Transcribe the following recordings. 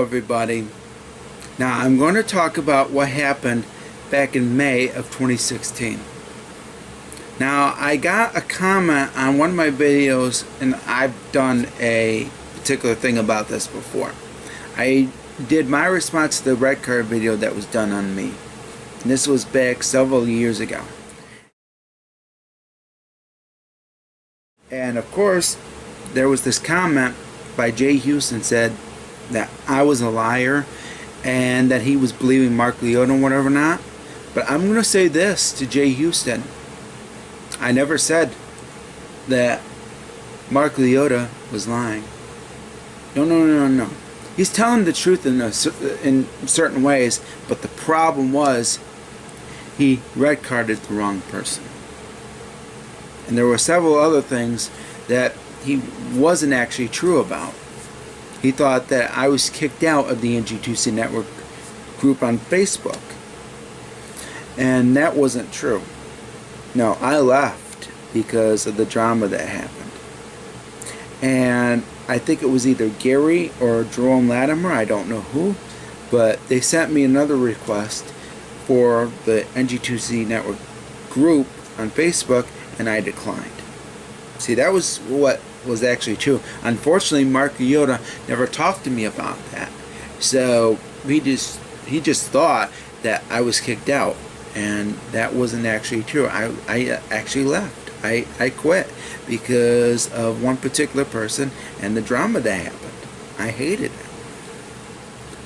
everybody. Now I'm going to talk about what happened back in May of 2016. Now I got a comment on one of my videos, and I've done a particular thing about this before. I did my response to the red card video that was done on me. And this was back several years ago. And of course, there was this comment by Jay Houston said that I was a liar and that he was believing Mark Liotta and whatever not. But I'm going to say this to Jay Houston. I never said that Mark Liotta was lying. No. He's telling the truth in certain ways, but the problem was he red carded the wrong person. And there were several other things that he wasn't actually true about. He thought that I was kicked out of the NG2C Network group on Facebook. And that wasn't true. No, I left because of the drama that happened. And I think it was either Gary or Jerome Latimer, I don't know who, but they sent me another request for the NG2C Network group on Facebook, and I declined. See, that was what was actually true. Unfortunately, Mark Liotta never talked to me about that. So he just thought that I was kicked out, and that wasn't actually true. I actually left. I quit because of one particular person and the drama that happened. I hated it.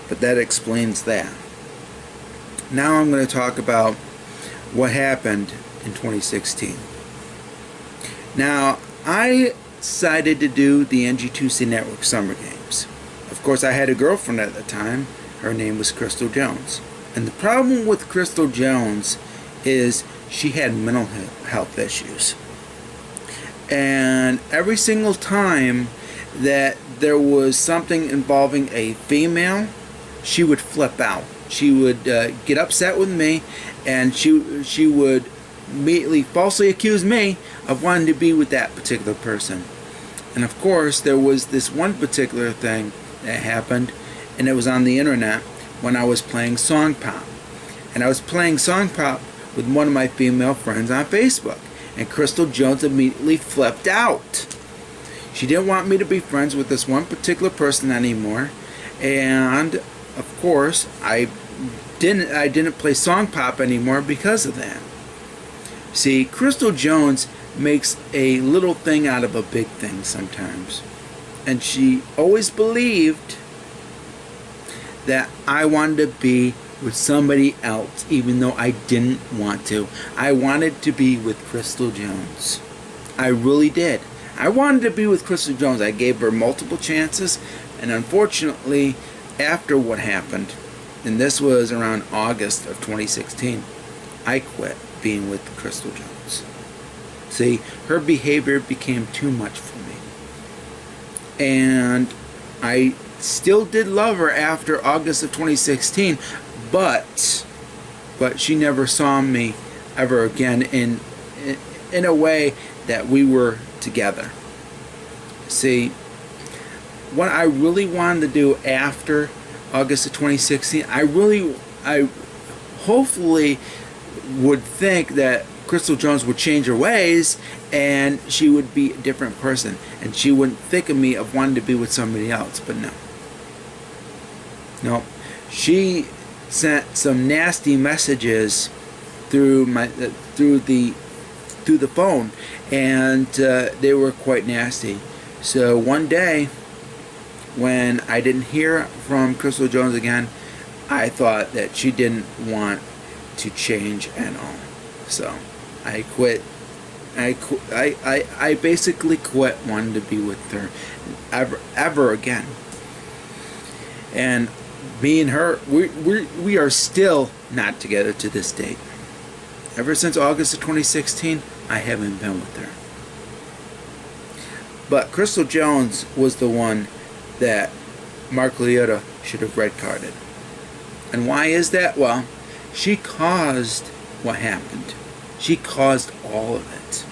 But that explains that. Now I'm going to talk about what happened in 2016. Now, I decided to do the NG2C Network Summer Games. Of course, I had a girlfriend at the time. Her name was Crystal Jones. And the problem with Crystal Jones is she had mental health issues. And every single time that there was something involving a female, she would flip out. She would get upset with me, and she would immediately falsely accuse me of wanting to be with that particular person. And of course, there was this one particular thing that happened, and it was on the internet when I was playing Song Pop. And I was playing Song Pop with one of my female friends on Facebook. And Crystal Jones immediately flipped out. She didn't want me to be friends with this one particular person anymore. And of course, I didn't play Song Pop anymore because of that. See, Crystal Jones makes a little thing out of a big thing sometimes. And she always believed that I wanted to be with somebody else, even though I didn't want to. I wanted to be with Crystal Jones. I really did. I wanted to be with Crystal Jones. I gave her multiple chances, and unfortunately, after what happened, and this was around August of 2016, I quit being with Crystal Jones. See, her behavior became too much for me. And I still did love her after August of 2016, but she never saw me ever again in a way that we were together. See, what I really wanted to do after August of 2016, I hopefully would think that Crystal Jones would change her ways and she would be a different person, and she wouldn't think of me of wanting to be with somebody else. But no, she sent some nasty messages through the phone, and they were quite nasty. So one day, when I didn't hear from Crystal Jones again, I thought that she didn't want to change at all. So I quit. I basically quit wanting to be with her ever again. And me and her, we are still not together to this date. Ever since August of 2016, I haven't been with her. But Crystal Jones was the one that Mark Liotta should have red carded. And why is that? Well, she caused what happened. She caused all of it.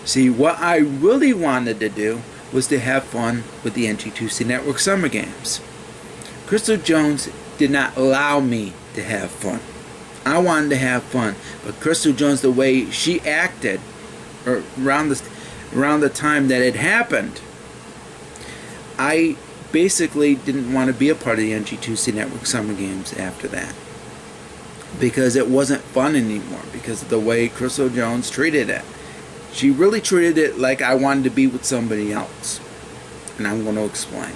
See, what I really wanted to do was to have fun with the NG2C Network Summer Games. Crystal Jones did not allow me to have fun. I wanted to have fun, but Crystal Jones, the way she acted around the time that it happened, I basically didn't want to be a part of the NG2C Network Summer Games after that, because it wasn't fun anymore because of the way Crystal Jones treated it. She really treated it like I wanted to be with somebody else, and I'm going to explain.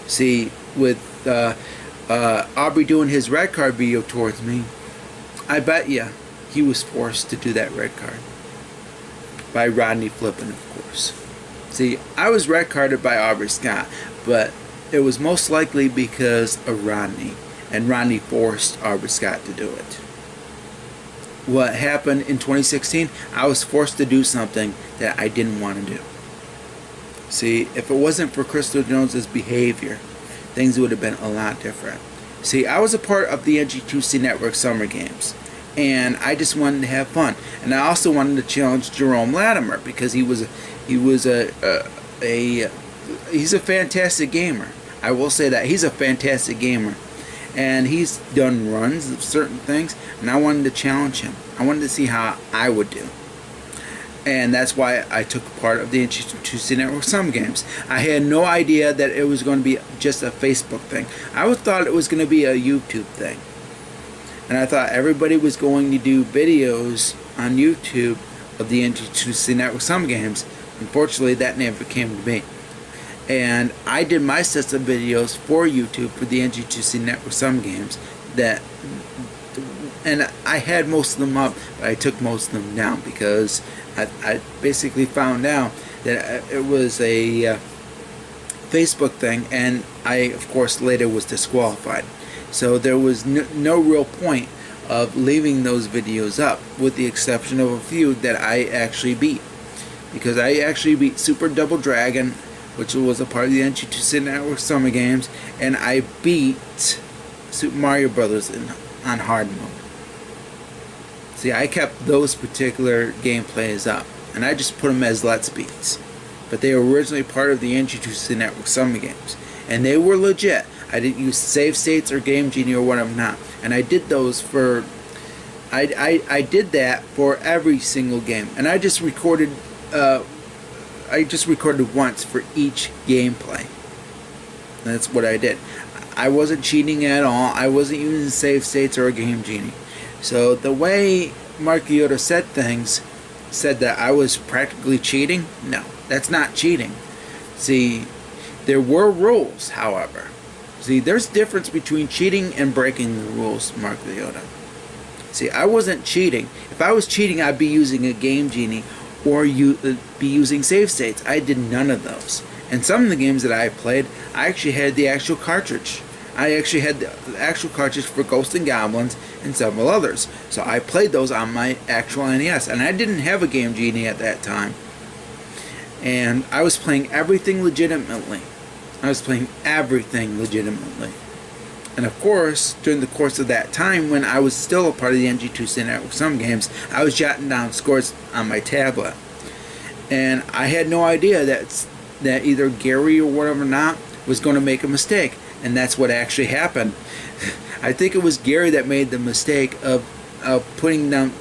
See, with Aubrey doing his red card video towards me, I bet you he was forced to do that red card by Rodney Flippin, of course. See, I was red carded by Aubrey Scott, but it was most likely because of Rodney, and Rodney forced Aubrey Scott to do it. What happened in 2016, I was forced to do something that I didn't want to do. See, if it wasn't for Crystal Jones's behavior, things would have been a lot different. See, I was a part of the NG2C Network Summer Games, and I just wanted to have fun. And I also wanted to challenge Jerome Latimer because he's a fantastic gamer. I will say that he's a fantastic gamer, and he's done runs of certain things, and I wanted to challenge him. I wanted to see how I would do. And that's why I took part of the NG2C Network Summer Games. I had no idea that it was going to be just a Facebook thing. I thought it was going to be a YouTube thing. And I thought everybody was going to do videos on YouTube of the NG2C Network Summer Games. Unfortunately, that never came to be. And I did my sets of videos for YouTube for the NG2C Network Summer Games. And I had most of them up, but I took most of them down because I basically found out that it was a Facebook thing, and I, of course, later was disqualified. So there was no real point of leaving those videos up, with the exception of a few that I actually beat. Because I actually beat Super Double Dragon, which was a part of the NG2C Network Summer Games, and I beat Super Mario Brothers on hard mode. See, I kept those particular gameplays up, and I just put them as Let's Beats. But they were originally part of the NG2C Network Summer Games, and they were legit. I didn't use save states or Game Genie or whatever not, and I did those for. I did that for every single game, and I just recorded. I just recorded once for each gameplay. That's what I did. I wasn't cheating at all. I wasn't using save states or a Game Genie. So the way Mark Liotta said things, said that I was practically cheating. No, that's not cheating. See, there were rules, however. See, there's a difference between cheating and breaking the rules, Mark Liotta. See, I wasn't cheating. If I was cheating, I'd be using a Game Genie or be using save states. I did none of those. And some of the games that I played, I actually had the actual cartridge. I actually had the actual cartridge for Ghosts and Goblins and several others. So I played those on my actual NES. And I didn't have a Game Genie at that time. And I was playing everything legitimately. I was playing everything legitimately. And of course, during the course of that time, when I was still a part of the NG2C Network Summer Games, I was jotting down scores on my tablet. And I had no idea that either Gary or whatever not was going to make a mistake. And that's what actually happened. I think it was Gary that made the mistake of putting down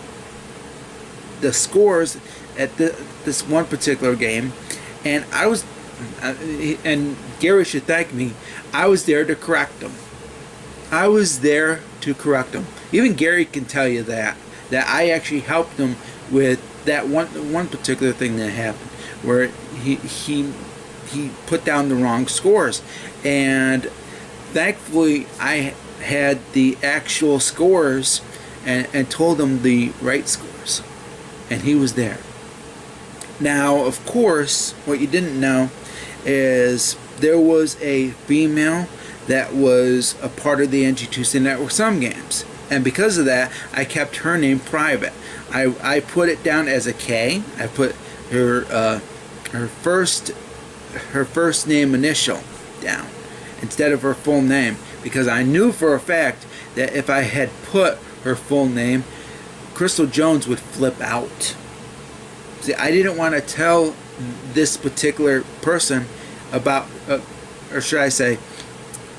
the scores at this one particular game. And I was, and Gary should thank me, I was there to correct him. I was there to correct him. Even Gary can tell you that I actually helped him with that one particular thing that happened, where he put down the wrong scores. And thankfully, I had the actual scores and told him the right scores. And he was there. Now, of course, what you didn't know is there was a female that was a part of the NG2C Network Summer Games. And because of that, I kept her name private. I put it down as a K. I put her first name initial down instead of her full name, because I knew for a fact that if I had put her full name, Crystal Jones would flip out. See, I didn't want to tell this particular person about, or should I say,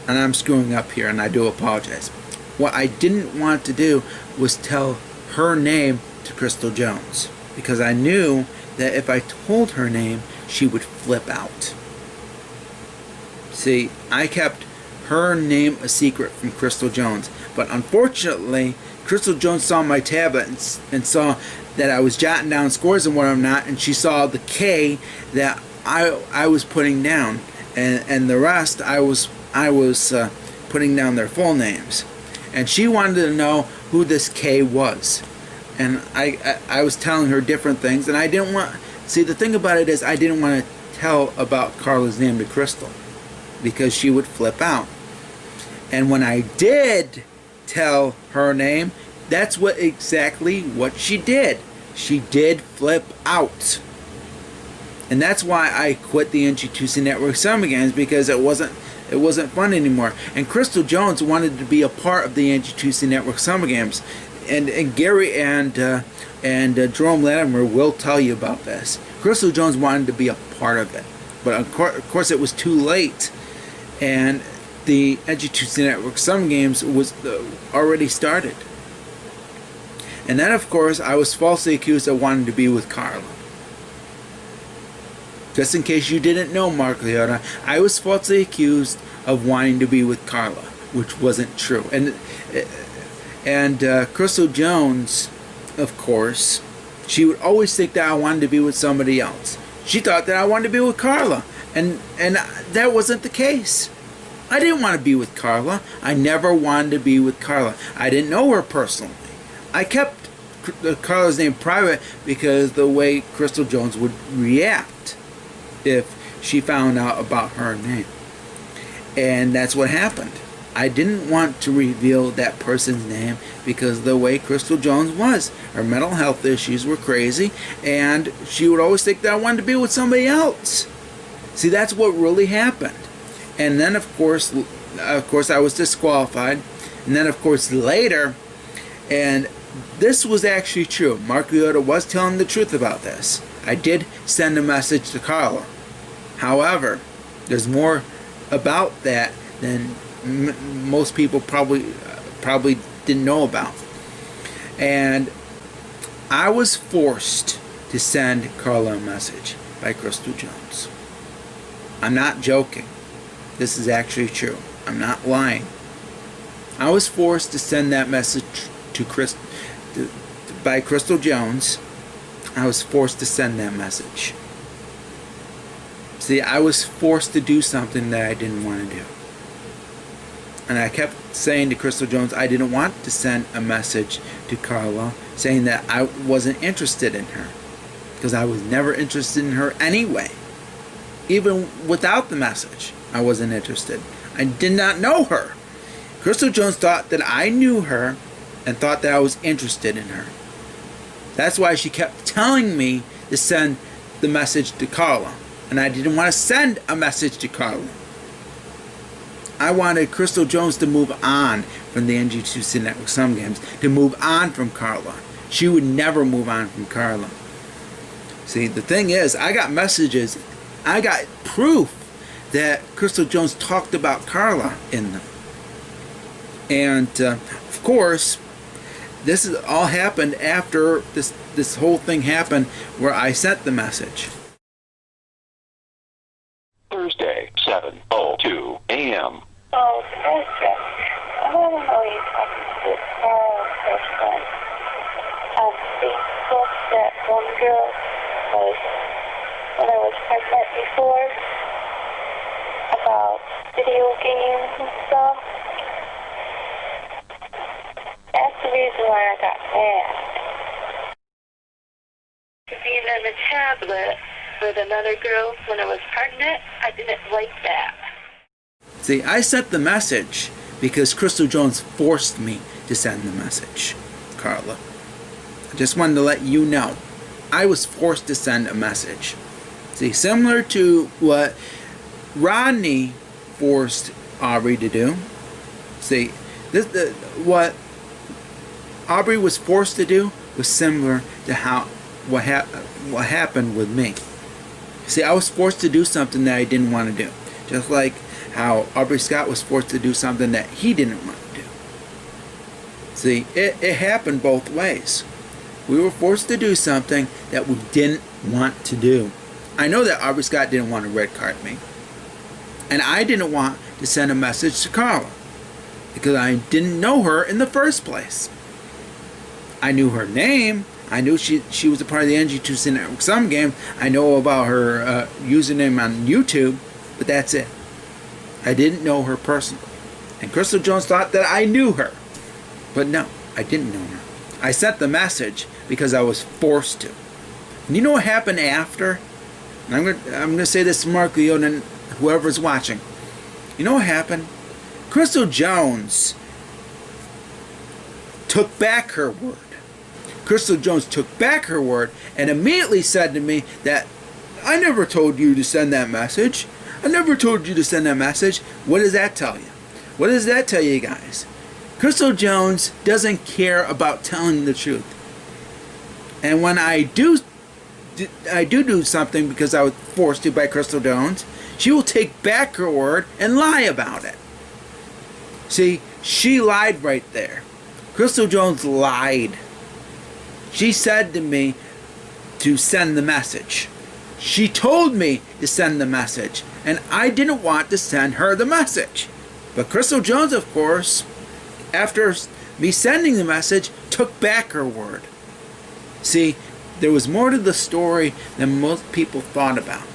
and I'm screwing up here, and I do apologize. What I didn't want to do was tell her name to Crystal Jones, because I knew that if I told her name, she would flip out. See, I kept her name a secret from Crystal Jones, but unfortunately, Crystal Jones saw my tablet and saw that I was jotting down scores and whatnot, and she saw the K that I was putting down, and the rest I was putting down their full names, and she wanted to know who this K was, and I was telling her different things, and I didn't want. See, the thing about it is I didn't want to tell about Karla's name to Crystal, because she would flip out. And when I did tell her name, that's exactly what she did. She did flip out. And that's why I quit the NG2C Network Summer Games, because it wasn't fun anymore. And Crystal Jones wanted to be a part of the NG2C Network Summer Games. And Gary and Jerome Latimer will tell you about this. Crystal Jones wanted to be a part of it. But of course it was too late. And the NG2C Network Summer Games was already started. And then, of course, I was falsely accused of wanting to be with Karla. Just in case you didn't know, Mark Liotta, I was falsely accused of wanting to be with Karla, which wasn't true. And Crystal Jones, of course, she would always think that I wanted to be with somebody else. She thought that I wanted to be with Karla, and that wasn't the case. I didn't want to be with Karla. I never wanted to be with Karla. I didn't know her personally. I kept Karla's name private because the way Crystal Jones would react if she found out about her name. And that's what happened. I didn't want to reveal that person's name because of the way Crystal Jones was. Her mental health issues were crazy, and she would always think that I wanted to be with somebody else. See, that's what really happened. And then, of course, I was disqualified. And then, of course, later, and this was actually true. Mark Liotta was telling the truth about this. I did send a message to Karla. However, there's more about that than most people probably didn't know about. And I was forced to send Karla a message by Crystal Jones. I'm not joking. This is actually true. I'm not lying. I was forced to send that message by Crystal Jones. I was forced to send that message. See, I was forced to do something that I didn't want to do. And I kept saying to Crystal Jones I didn't want to send a message to Karla saying that I wasn't interested in her. Because I was never interested in her anyway. Even without the message, I wasn't interested. I did not know her. Crystal Jones thought that I knew her and thought that I was interested in her. That's why she kept telling me to send the message to Karla. And I didn't want to send a message to Karla. I wanted Crystal Jones to move on from the NG2C Network Summer Games, to move on from Karla. She would never move on from Karla. See, the thing is, I got messages, I got proof that Crystal Jones talked about Karla in them. And, of course, this is all happened after this whole thing happened where I sent the message. Thursday, 7:02 a.m. Oh, Thursday. I want to know you talking to this person on Facebook. That one girl was, when I was pregnant before, about video games and stuff. That's the reason why I got mad. Being on the tablet with another girl when I was pregnant, I didn't like that. See, I sent the message because Crystal Jones forced me to send the message, Karla. I just wanted to let you know. I was forced to send a message. See, similar to what Rodney forced Aubrey to do. See, what Aubrey was forced to do was similar to what happened with me. See, I was forced to do something that I didn't want to do. Just like how Aubrey Scott was forced to do something that he didn't want to do. See, it happened both ways. We were forced to do something that we didn't want to do. I know that Aubrey Scott didn't want to red card me. And I didn't want to send a message to Karla because I didn't know her in the first place. I knew her name. I knew she was a part of the NG2C Network some game. I know about her username on YouTube, but that's it. I didn't know her personally. And Crystal Jones thought that I knew her. But no, I didn't know her. I sent the message because I was forced to. And you know what happened after? And I'm gonna say this to Mark Liotta and whoever's watching. You know what happened? Crystal Jones took back her word. Crystal Jones took back her word and immediately said to me that I never told you to send that message. I never told you to send that message. What does that tell you? What does that tell you guys? Crystal Jones doesn't care about telling the truth. And when I do something because I was forced to by Crystal Jones, she will take back her word and lie about it. See, she lied right there. Crystal Jones lied. She said to me to send the message. She told me to send the message, and I didn't want to send her the message. But Crystal Jones, of course, after me sending the message, took back her word. See, there was more to the story than most people thought about.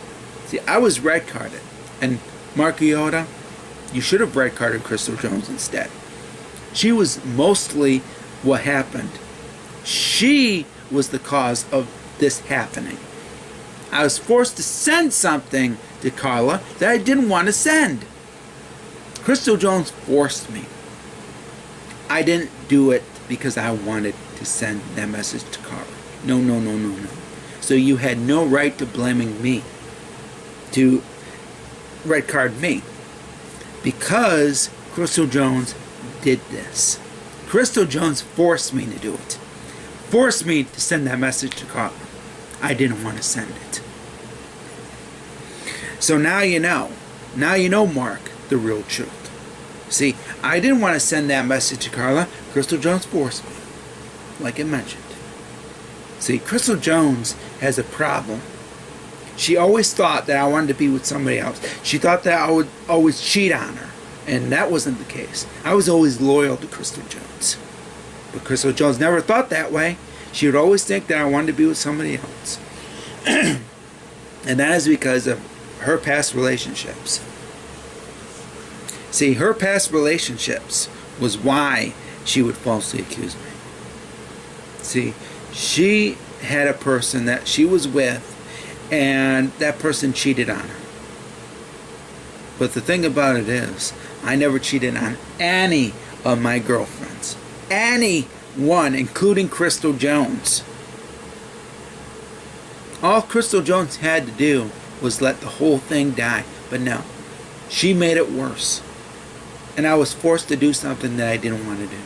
See, I was red carded, and Mark Liotta, you should have red carded Crystal Jones instead. She was mostly what happened. She was the cause of this happening. I was forced to send something to Karla that I didn't want to send. Crystal Jones forced me. I didn't do it because I wanted to send that message to Karla. No. So you had no right to blaming me, to red card me, because Crystal Jones did this. Crystal Jones forced me to do it. Forced me to send that message to Karla. I didn't want to send it. So now you know. Now you know, Mark, the real truth. See, I didn't want to send that message to Karla. Crystal Jones forced me, like I mentioned. See, Crystal Jones has a problem. She always thought that I wanted to be with somebody else. She thought that I would always cheat on her. And that wasn't the case. I was always loyal to Crystal Jones. But Crystal Jones never thought that way. She would always think that I wanted to be with somebody else. And that is because of her past relationships. See, her past relationships was why she would falsely accuse me. See, she had a person that she was with, and that person cheated on her. But the thing about it is, I never cheated on any of my girlfriends. Anyone, including Crystal Jones. All Crystal Jones had to do was let the whole thing die. But no, she made it worse. And I was forced to do something that I didn't want to do.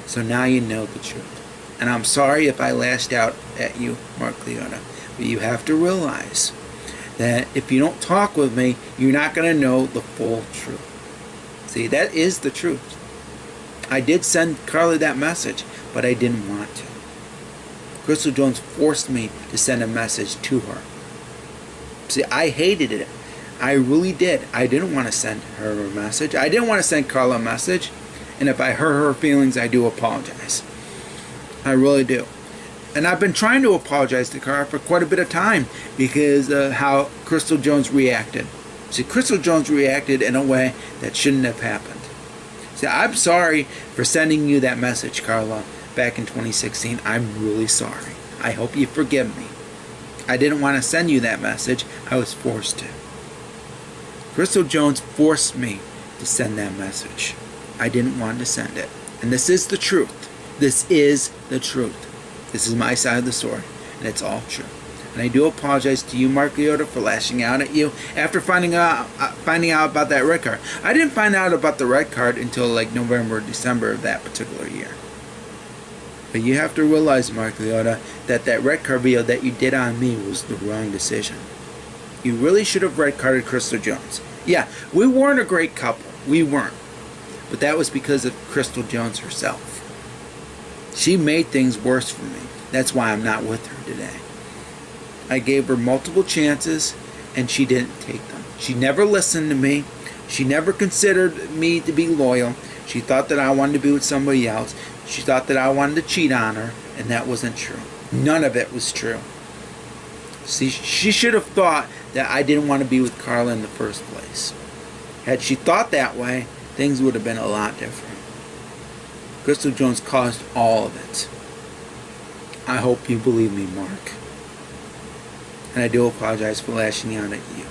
So now you know the truth. And I'm sorry if I lashed out at you, Mark Liotta. But you have to realize that if you don't talk with me, you're not going to know the full truth. See, that is the truth. I did send Karla that message, but I didn't want to. Crystal Jones forced me to send a message to her. See, I hated it. I really did. I didn't want to send her a message. I didn't want to send Karla a message. And if I hurt her feelings, I do apologize. I really do. And I've been trying to apologize to Karla for quite a bit of time because of how Crystal Jones reacted. See, Crystal Jones reacted in a way that shouldn't have happened. See, I'm sorry for sending you that message, Karla, back in 2016. I'm really sorry. I hope you forgive me. I didn't want to send you that message. I was forced to. Crystal Jones forced me to send that message. I didn't want to send it. And this is the truth. This is the truth. This is my side of the story. And it's all true. And I do apologize to you, Mark Liotta, for lashing out at you after finding out about that red card. I didn't find out about the red card until like November or December of that particular year. But you have to realize, Mark Liotta, that that red card video that you did on me was the wrong decision. You really should have red carded Crystal Jones. Yeah, we weren't a great couple. We weren't. But that was because of Crystal Jones herself. She made things worse for me. That's why I'm not with her today. I gave her multiple chances, and she didn't take them. She never listened to me. She never considered me to be loyal. She thought that I wanted to be with somebody else. She thought that I wanted to cheat on her, and that wasn't true. None of it was true. See, she should have thought that I didn't want to be with Karla in the first place. Had she thought that way, things would have been a lot different. Crystal Jones caused all of it. I hope you believe me, Mark. And I do apologize for lashing out at you.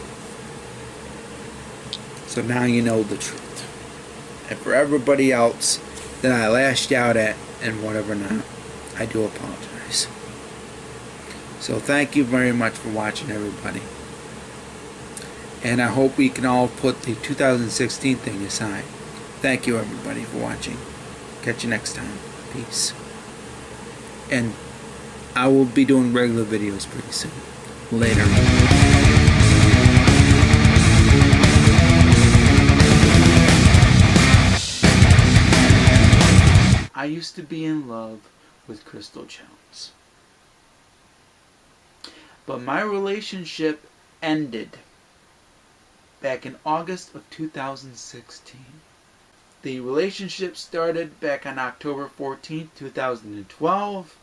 So now you know the truth. And for everybody else that I lashed out at and whatever not, I do apologize. So thank you very much for watching, everybody. And I hope we can all put the 2016 thing aside. Thank you, everybody, for watching. Catch you next time. Peace. And I will be doing regular videos pretty soon. Later. I used to be in love with Crystal Jones. But my relationship ended back in August of 2016. The relationship started back on October 14th, 2012.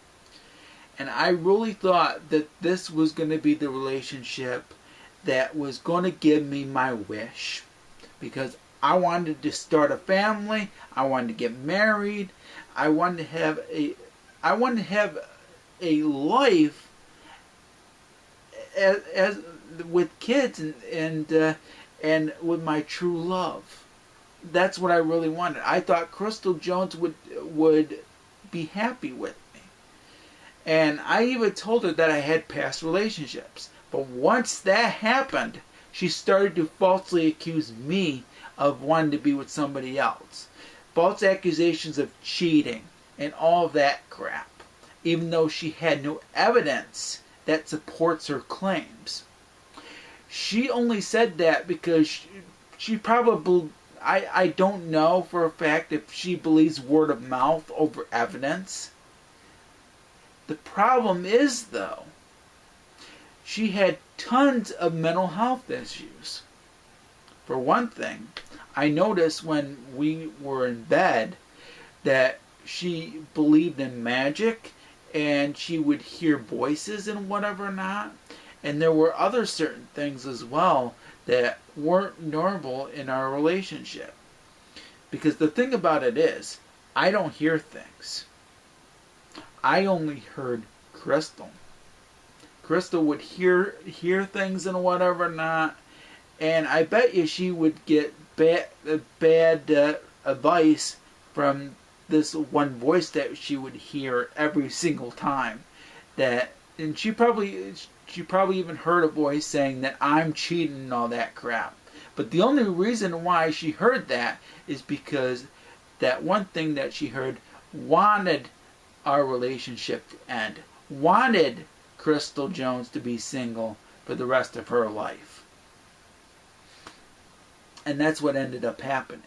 And I really thought that this was going to be the relationship that was going to give me my wish. Because I wanted to start a family. I wanted to get married. I wanted to have a life as with kids and with my true love. That's what I really wanted. I thought Crystal Jones would be happy with me. And I even told her that I had past relationships. But once that happened, she started to falsely accuse me of wanting to be with somebody else. False accusations of cheating and all of that crap. Even though she had no evidence that supports her claims. She only said that because she probably, I don't know for a fact if she believes word of mouth over evidence. The problem is, though, she had tons of mental health issues. For one thing, I noticed when we were in bed that she believed in magic and she would hear voices and whatever not. And there were other certain things as well that weren't normal in our relationship. Because the thing about it is, I don't hear things. I only heard Crystal. Crystal would hear things and whatever not, and I bet you she would get bad advice from this one voice that she would hear every single time. And she probably even heard a voice saying that I'm cheating and all that crap. But the only reason why she heard that is because that one thing that she heard wanted our relationship to end. Wanted Crystal Jones to be single for the rest of her life. And that's what ended up happening.